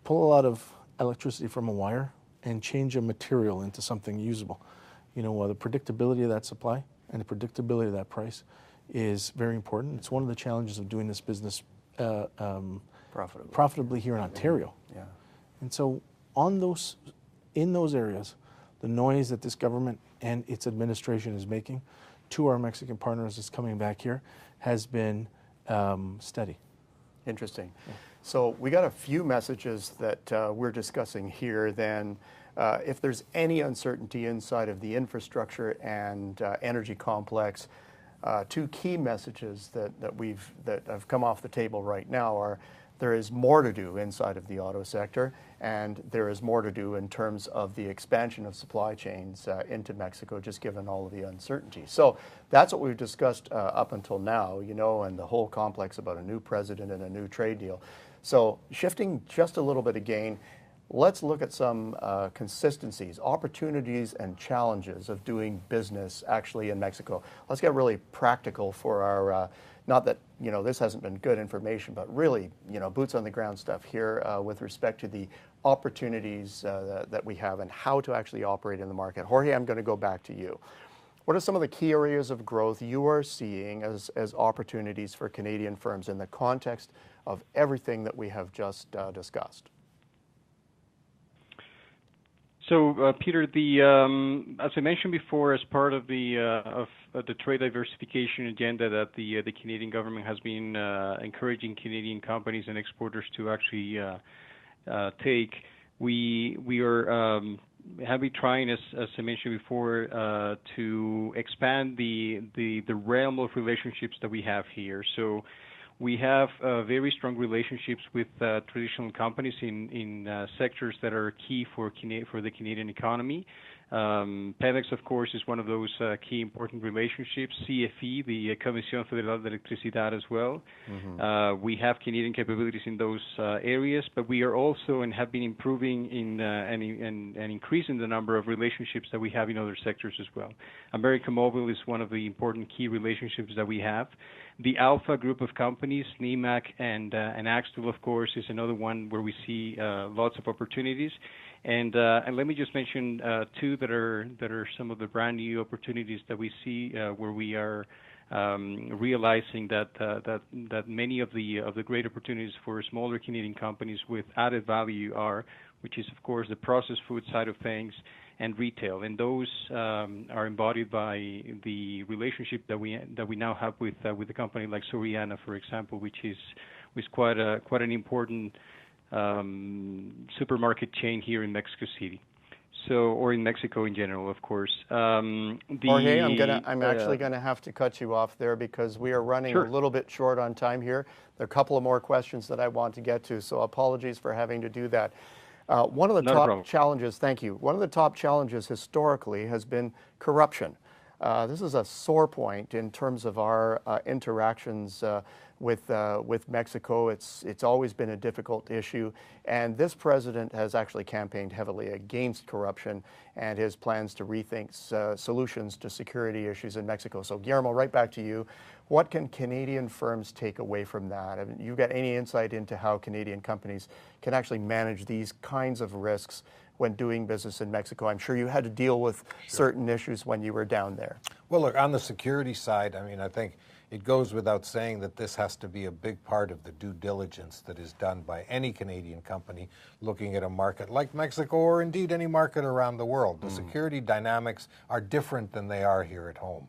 pull a lot of electricity from a wire and change a material into something usable. You know, the predictability of that supply and the predictability of that price is very important. It's one of the challenges of doing this business profitably here in Ontario. Yeah. And so in those areas, the noise that this government and its administration is making to our Mexican partners is coming back here has been steady. Interesting. Yeah. So we got a few messages that we're discussing here then. If there's any uncertainty inside of the infrastructure and energy complex, two key messages that have come off the table right now are there is more to do inside of the auto sector, and there is more to do in terms of the expansion of supply chains into Mexico, just given all of the uncertainty. So that's what we've discussed up until now, you know, and the whole complex about a new president and a new trade deal. So shifting just a little bit again, let's look at some consistencies, opportunities and challenges of doing business actually in Mexico. Let's get really practical for our, not that, you know, this hasn't been good information, but really, you know, boots on the ground stuff here with respect to the opportunities that we have and how to actually operate in the market. Jorge, I'm going to go back to you. What are some of the key areas of growth you are seeing as opportunities for Canadian firms in the context of everything that we have just discussed? So, Peter, as I mentioned before, as part of the trade diversification agenda that the Canadian government has been encouraging Canadian companies and exporters to actually take, we are have been trying, as I mentioned before, to expand the realm of relationships that we have here. So we have very strong relationships with traditional companies in sectors that are key for the Canadian economy. Pemex, of course, is one of those key important relationships. CFE, the Comisión Federal de Electricidad as well. We have Canadian capabilities in those areas, but we are also and have been improving in and increasing the number of relationships that we have in other sectors as well. America Mobile is one of the important key relationships that we have. The Alpha group of companies, NEMAC and Axtel, of course, is another one where we see lots of opportunities. And let me just mention two that are some of the brand new opportunities that we see where we are realizing that many of the great opportunities for smaller Canadian companies with added value are, which is of course the processed food side of things and retail, and those are embodied by the relationship that we now have with a company like Soriana, for example, which is quite an important supermarket chain here in Mexico City, or in Mexico in general, of course. Jorge, I'm actually gonna have to cut you off there because we are running a little bit short on time here. There are a couple of more questions that I want to get to, so apologies for having to do that. One of the top challenges, thank you. One of the top challenges historically has been corruption. This is a sore point in terms of our interactions with Mexico. It's always been a difficult issue, and this president has actually campaigned heavily against corruption and his plans to rethink solutions to security issues in Mexico. So Guillermo, right back to you. What can Canadian firms take away from that? I mean, you got any insight into how Canadian companies can actually manage these kinds of risks when doing business in Mexico? I'm sure you had to deal with certain issues when you were down there. Well, look, on the security side, I mean, I think it goes without saying that this has to be a big part of the due diligence that is done by any Canadian company looking at a market like Mexico or indeed any market around the world. The security dynamics are different than they are here at home.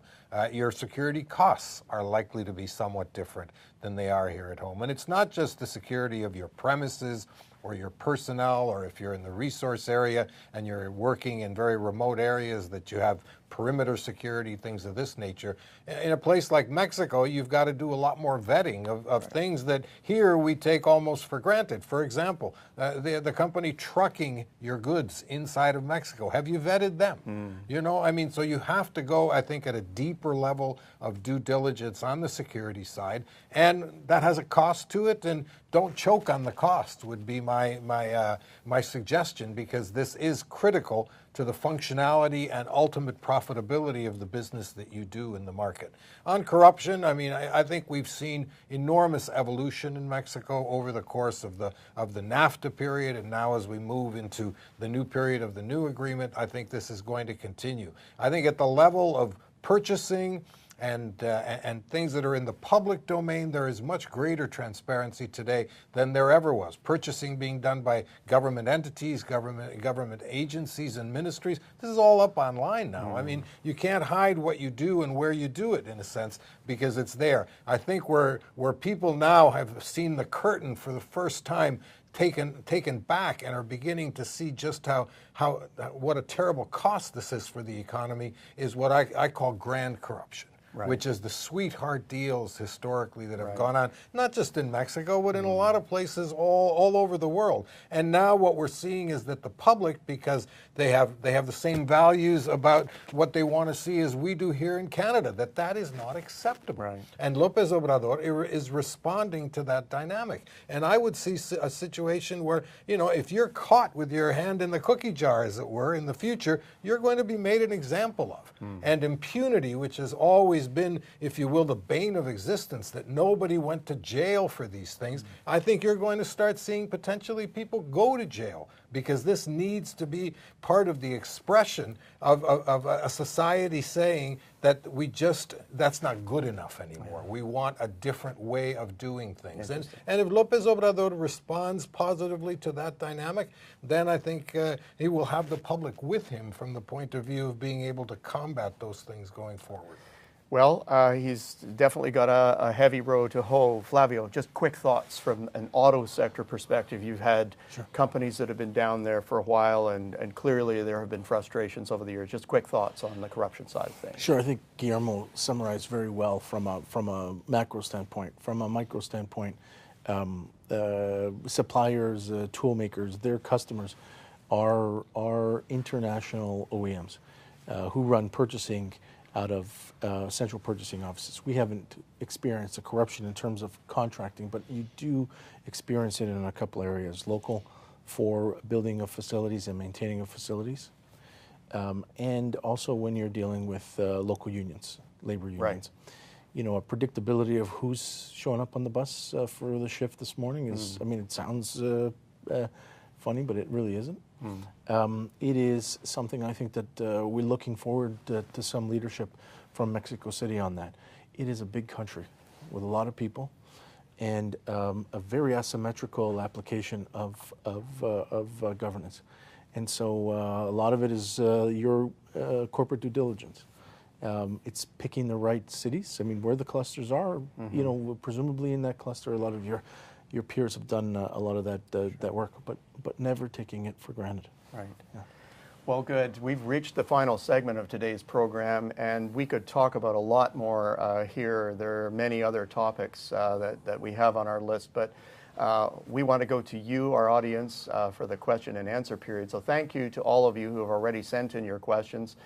Your security costs are likely to be somewhat different than they are here at home. And it's not just the security of your premises or your personnel, or if you're in the resource area and you're working in very remote areas that you have perimeter security, things of this nature. In a place like Mexico, you've got to do a lot more vetting of things that here we take almost for granted. For example, the company trucking your goods inside of Mexico, have you vetted them? You know, I mean, so you have to go, I think, at a deeper level of due diligence on the security side, and that has a cost to it, and don't choke on the cost would be my suggestion, because this is critical to the functionality and ultimate profitability of the business that you do in the market. On corruption, I mean, I think we've seen enormous evolution in Mexico over the course of the NAFTA period, and now as we move into the new period of the new agreement, I think this is going to continue. I think at the level of purchasing and things that are in the public domain, there is much greater transparency today than there ever was. Purchasing being done by government entities, government agencies and ministries, this is all up online now. I mean, you can't hide what you do and where you do it, in a sense, because it's there. I think where people now have seen the curtain for the first time taken back and are beginning to see just what a terrible cost this is for the economy is what I call grand corruption. Right. Which is the sweetheart deals historically that have gone on, not just in Mexico, but in a lot of places all over the world. And now what we're seeing is that the public, because they have the same values about what they want to see as we do here in Canada, that is not acceptable. Right. And López Obrador is responding to that dynamic. And I would see a situation where, you know, if you're caught with your hand in the cookie jar, as it were, in the future, you're going to be made an example of. And impunity, which has always been, if you will, the bane of existence, that nobody went to jail for these things, I think you're going to start seeing potentially people go to jail, because this needs to be part of the expression of a society saying that that's not good enough anymore. We want a different way of doing things. And if López Obrador responds positively to that dynamic, then I think he will have the public with him from the point of view of being able to combat those things going forward. Well, he's definitely got a heavy road to hoe. Flavio, just quick thoughts from an auto sector perspective. You've had companies that have been down there for a while, and clearly there have been frustrations over the years. Just quick thoughts on the corruption side of things. Sure, I think Guillermo summarized very well from a macro standpoint. From a micro standpoint, suppliers, tool makers, their customers are are international OEMs who run purchasing out of central purchasing offices. We haven't experienced a corruption in terms of contracting, but you do experience it in a couple areas. Local for building of facilities and maintaining of facilities, and also when you're dealing with local unions, labor unions. Right. You know, a predictability of who's showing up on the bus for the shift this morning is, I mean, it sounds funny, but it really isn't. It is something I think that we're looking forward to some leadership from Mexico City on that. It is a big country with a lot of people and a very asymmetrical application of governance. And so a lot of it is your corporate due diligence. It's picking the right cities. I mean, where the clusters are, you know, presumably in that cluster, a lot of your peers have done a lot of that work, but never taking it for granted. Right. Yeah. Well, good. We've reached the final segment of today's program, and we could talk about a lot more here. There are many other topics that we have on our list, but we want to go to you, our audience, for the question and answer period. So thank you to all of you who have already sent in your questions.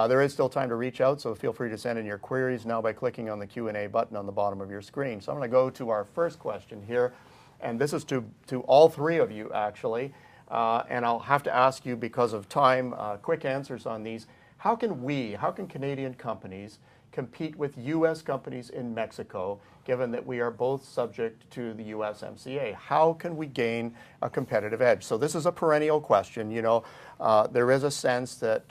There is still time to reach out, so feel free to send in your queries now by clicking on the Q&A button on the bottom of your screen. So I'm going to go to our first question here, and this is to all three of you, actually. And I'll have to ask you, because of time, quick answers on these. How can Canadian companies compete with U.S. companies in Mexico, given that we are both subject to the USMCA? How can we gain a competitive edge? So this is a perennial question. You know, there is a sense that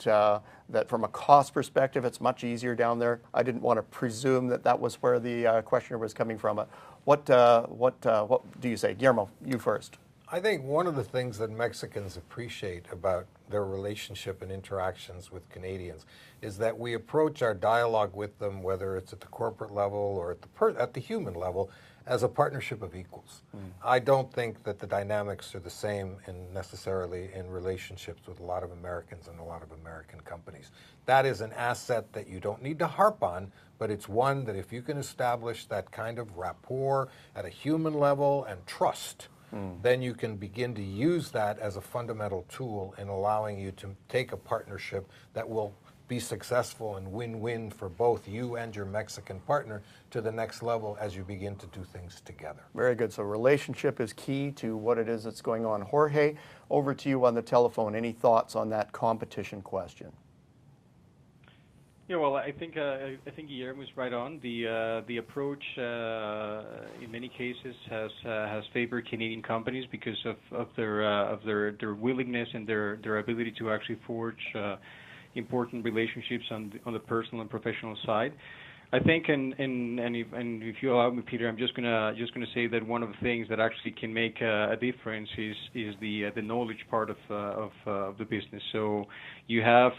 that from a cost perspective, it's much easier down there. I didn't want to presume that that was where the questioner was coming from. What do you say, Guillermo? You first. I think one of the things that Mexicans appreciate about their relationship and interactions with Canadians is that we approach our dialogue with them, whether it's at the corporate level or at the human level, as a partnership of equals. I don't think that the dynamics are the same necessarily in relationships with a lot of Americans and a lot of American companies. That is an asset that you don't need to harp on, but it's one that if you can establish that kind of rapport at a human level and trust, then you can begin to use that as a fundamental tool in allowing you to take a partnership that will be successful and win-win for both you and your Mexican partner to the next level as you begin to do things together. Very good. So relationship is key to what it is that's going on. Jorge, over to you on the telephone. Any thoughts on that competition question? Yeah, well, I think Guillermo is right on. The approach in many cases has favored Canadian companies because of their willingness and their ability to actually forge important relationships on the personal and professional side. I think, and if you allow me, Peter, I'm just gonna say that one of the things that actually can make a difference is the knowledge part of the business. So you have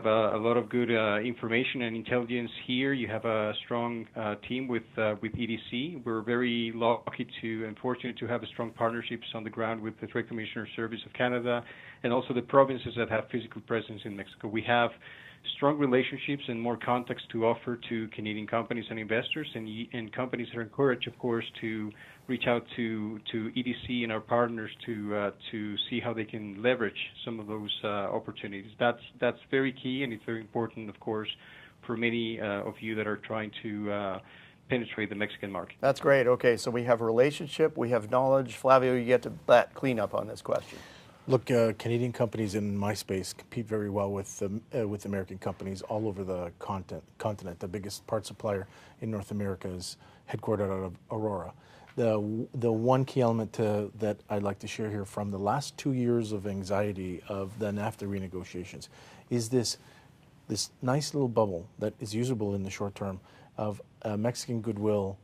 a lot of good information and intelligence here. You have a strong team with EDC. We're very lucky and fortunate to have strong partnerships on the ground with the Trade Commissioner Service of Canada and also the provinces that have physical presence in Mexico. We have strong relationships and more context to offer to Canadian companies and investors, and companies are encouraged, of course, to reach out to EDC and our partners to see how they can leverage some of those opportunities. That's very key, and it's very important, of course, for many of you that are trying to penetrate the Mexican market. That's great. Okay, so we have relationship, we have knowledge. Flavio, you get to clean up on this question. Look, Canadian companies in my space compete very well with American companies all over the continent. The biggest part supplier in North America is headquartered out of Aurora. The one key element that I'd like to share here from the last 2 years of anxiety of the NAFTA renegotiations is this nice little bubble that is usable in the short term of Mexican goodwill,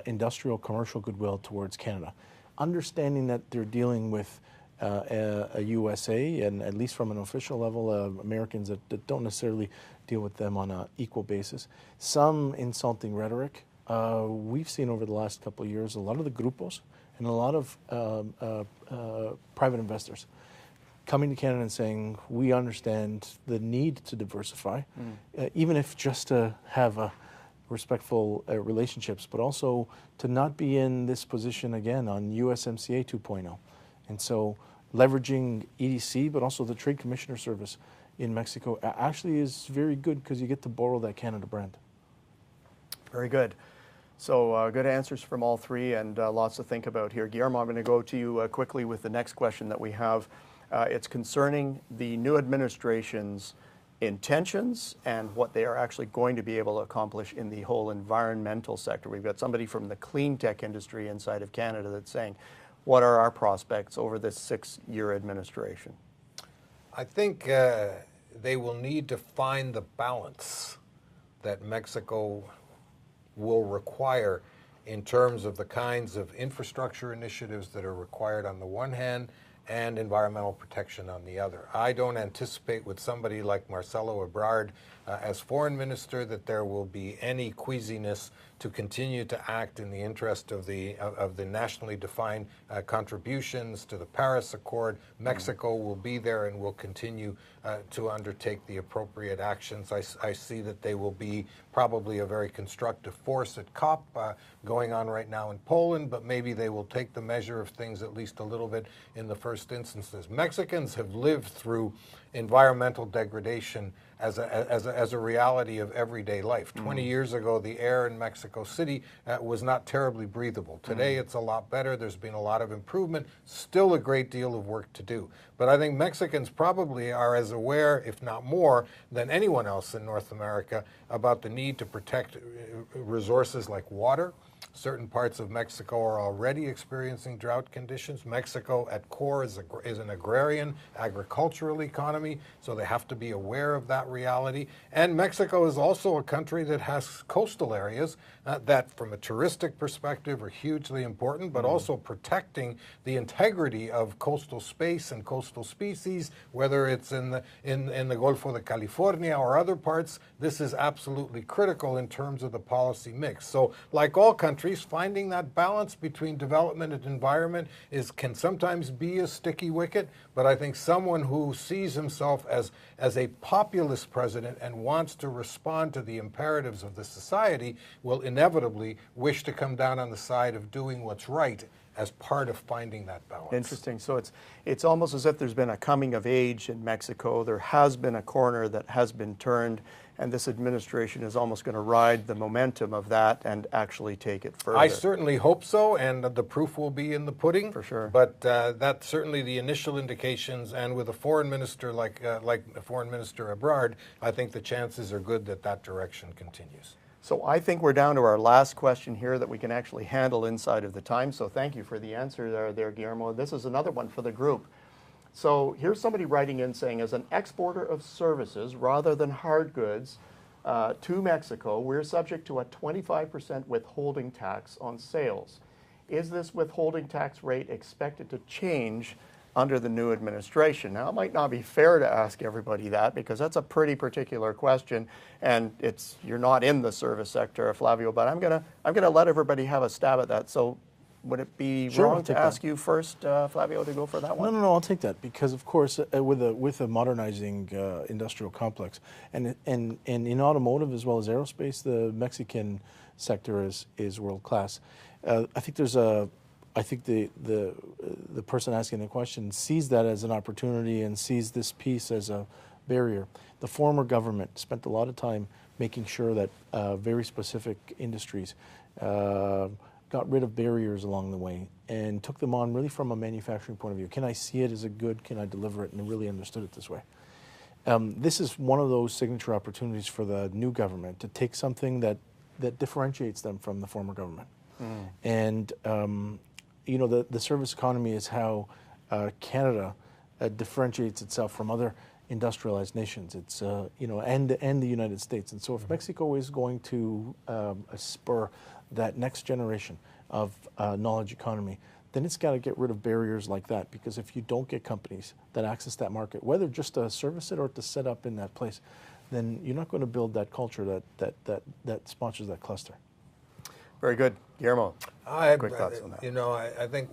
industrial, commercial goodwill towards Canada. Understanding that they're dealing with a USA, and at least from an official level, Americans that don't necessarily deal with them on an equal basis. Some insulting rhetoric. We've seen over the last couple of years a lot of the grupos and a lot of private investors coming to Canada and saying, we understand the need to diversify, even if just to have respectful relationships, but also to not be in this position again on USMCA 2.0. And so leveraging EDC, but also the Trade Commissioner Service in Mexico actually is very good because you get to borrow that Canada brand. Very good. So good answers from all three and lots to think about here. Guillermo, I'm going to go to you quickly with the next question that we have. It's concerning the new administration's intentions and what they are actually going to be able to accomplish in the whole environmental sector. We've got somebody from the clean tech industry inside of Canada that's saying, what are our prospects over this 6-year administration? I think they will need to find the balance that Mexico will require in terms of the kinds of infrastructure initiatives that are required on the one hand and environmental protection on the other. I don't anticipate with somebody like Marcelo Ebrard as foreign minister that there will be any queasiness to continue to act in the interest of the nationally defined contributions to the Paris Accord. Mexico will be there and will continue to undertake the appropriate actions. I see that they will be probably a very constructive force at COP going on right now in Poland, but maybe they will take the measure of things at least a little bit in the first instances. Mexicans have lived through environmental degradation as a reality of everyday life. 20 years ago, the air in Mexico City was not terribly breathable. Today, it's a lot better. There's been a lot of improvement. Still a great deal of work to do. But I think Mexicans probably are as aware, if not more, than anyone else in North America about the need to protect resources like water. Certain parts of Mexico are already experiencing drought conditions. Mexico at core is an agrarian, agricultural economy, so they have to be aware of that reality. And Mexico is also a country that has coastal areas that, from a touristic perspective, are hugely important, but also protecting the integrity of coastal space and coastal species, whether it's in the Golfo de California or other parts. This is absolutely critical in terms of the policy mix. So, like all countries, finding that balance between development and environment can sometimes be a sticky wicket, but I think someone who sees himself as a populist president and wants to respond to the imperatives of the society will inevitably wish to come down on the side of doing what's right as part of finding that balance. Interesting. So it's almost as if there's been a coming of age in Mexico. There has been a corner that has been turned, and this administration is almost going to ride the momentum of that and actually take it further. I certainly hope so, and the proof will be in the pudding. For sure. But that's certainly the initial indications, and with a foreign minister like Foreign Minister Ebrard, I think the chances are good that that direction continues. So I think we're down to our last question here that we can actually handle inside of the time. So thank you for the answer there, Guillermo. This is another one for the group. So here's somebody writing in saying, as an exporter of services rather than hard goods to Mexico, we're subject to a 25% withholding tax on sales. Is this withholding tax rate expected to change under the new administration? Now, it might not be fair to ask everybody that because that's a pretty particular question, and you're not in the service sector, Flavio. But I'm gonna let everybody have a stab at that. So, would it be wrong to ask you first, Flavio, to go for that one? No, I'll take that because, of course, with a modernizing industrial complex, and in automotive as well as aerospace, the Mexican sector is world class. I think the person asking the question sees that as an opportunity and sees this piece as a barrier. The former government spent a lot of time making sure that very specific industries got rid of barriers along the way and took them on really from a manufacturing point of view. Can I see it as a good? Can I deliver it? And really understood it this way. This is one of those signature opportunities for the new government to take something that differentiates them from the former government. And you know, the service economy is how Canada differentiates itself from other industrialized nations. It's you know, and the United States. And so, if Mexico is going to spur that next generation of knowledge economy, then it's got to get rid of barriers like that. Because if you don't get companies that access that market, whether just to service it or to set up in that place, then you're not going to build that culture that sponsors that cluster. Very good. Guillermo, quick thoughts on that. You know, I think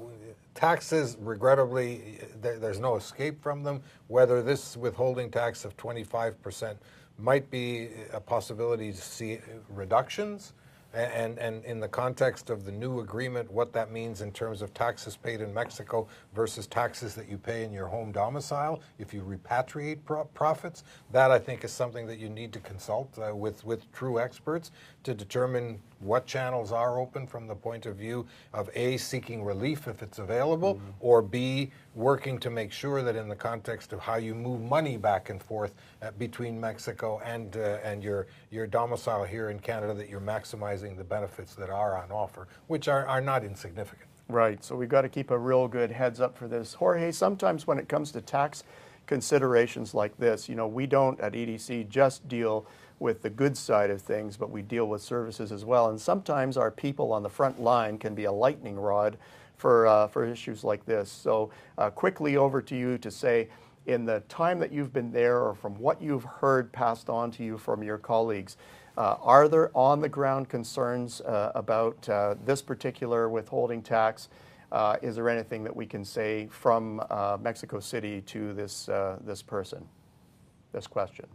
taxes, regrettably, there's no escape from them. Whether this withholding tax of 25% might be a possibility to see reductions And in the context of the new agreement, what that means in terms of taxes paid in Mexico versus taxes that you pay in your home domicile if you repatriate profits, that I think is something that you need to consult with true experts to determine what channels are open from the point of view of A, seeking relief if it's available, or B, working to make sure that in the context of how you move money back and forth between Mexico and your domicile here in Canada, that you're maximizing the benefits that are on offer, which are not insignificant. Right, so we've got to keep a real good heads up for this. Jorge, sometimes when it comes to tax considerations like this, you know, we don't at EDC just deal with the good side of things, but we deal with services as well. And sometimes our people on the front line can be a lightning rod for issues like this. So quickly over to you to say, in the time that you've been there or from what you've heard passed on to you from your colleagues, are there on-the-ground concerns about this particular withholding tax? Is there anything that we can say from Mexico City to this person, this question?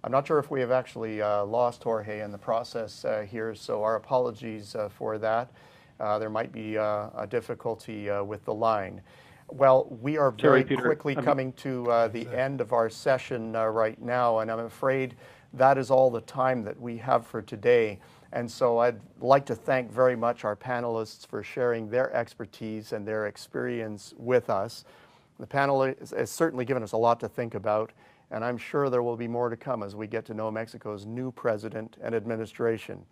I'm not sure if we have actually lost Jorge in the process here, so our apologies for that. There might be a difficulty with the line. Well, we are very quickly coming to the end of our session right now, and I'm afraid that is all the time that we have for today. And so I'd like to thank very much our panelists for sharing their expertise and their experience with us. The panel has certainly given us a lot to think about, and I'm sure there will be more to come as we get to know Mexico's new president and administration.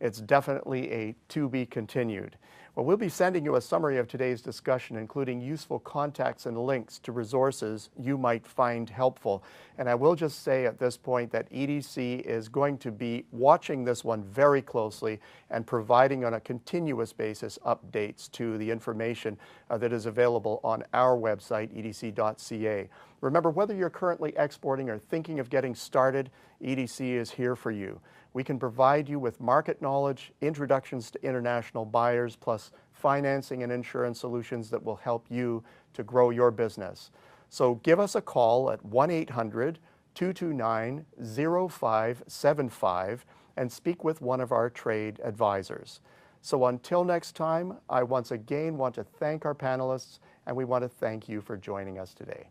It's definitely a to be continued. Well, we'll be sending you a summary of today's discussion, including useful contacts and links to resources you might find helpful. And I will just say at this point that EDC is going to be watching this one very closely and providing on a continuous basis updates to the information that is available on our website, edc.ca. Remember, whether you're currently exporting or thinking of getting started, EDC is here for you. We can provide you with market knowledge, introductions to international buyers, plus financing and insurance solutions that will help you to grow your business. So give us a call at 1-800-229-0575 and speak with one of our trade advisors. So until next time, I once again want to thank our panelists, and we want to thank you for joining us today.